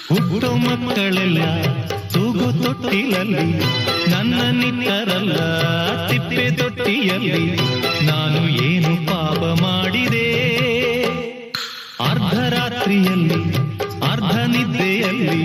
ಹುಟ್ಟೋ ಮಕ್ಕಳೆಲ್ಲ ತೂಗು ತೊಟ್ಟಿಲಲ್ಲಿ, ನನ್ನ ನಿಟ್ಟರಲ್ಲ ತಿಪ್ಪೆ ತೊಟ್ಟಿಯಲ್ಲಿ. ನಾನು ಏನು ಪಾಪ ಮಾಡಿದೆ? ಅರ್ಧರಾತ್ರಿಯಲ್ಲಿ ಅರ್ಧ ನಿದ್ದೆಯಲ್ಲಿ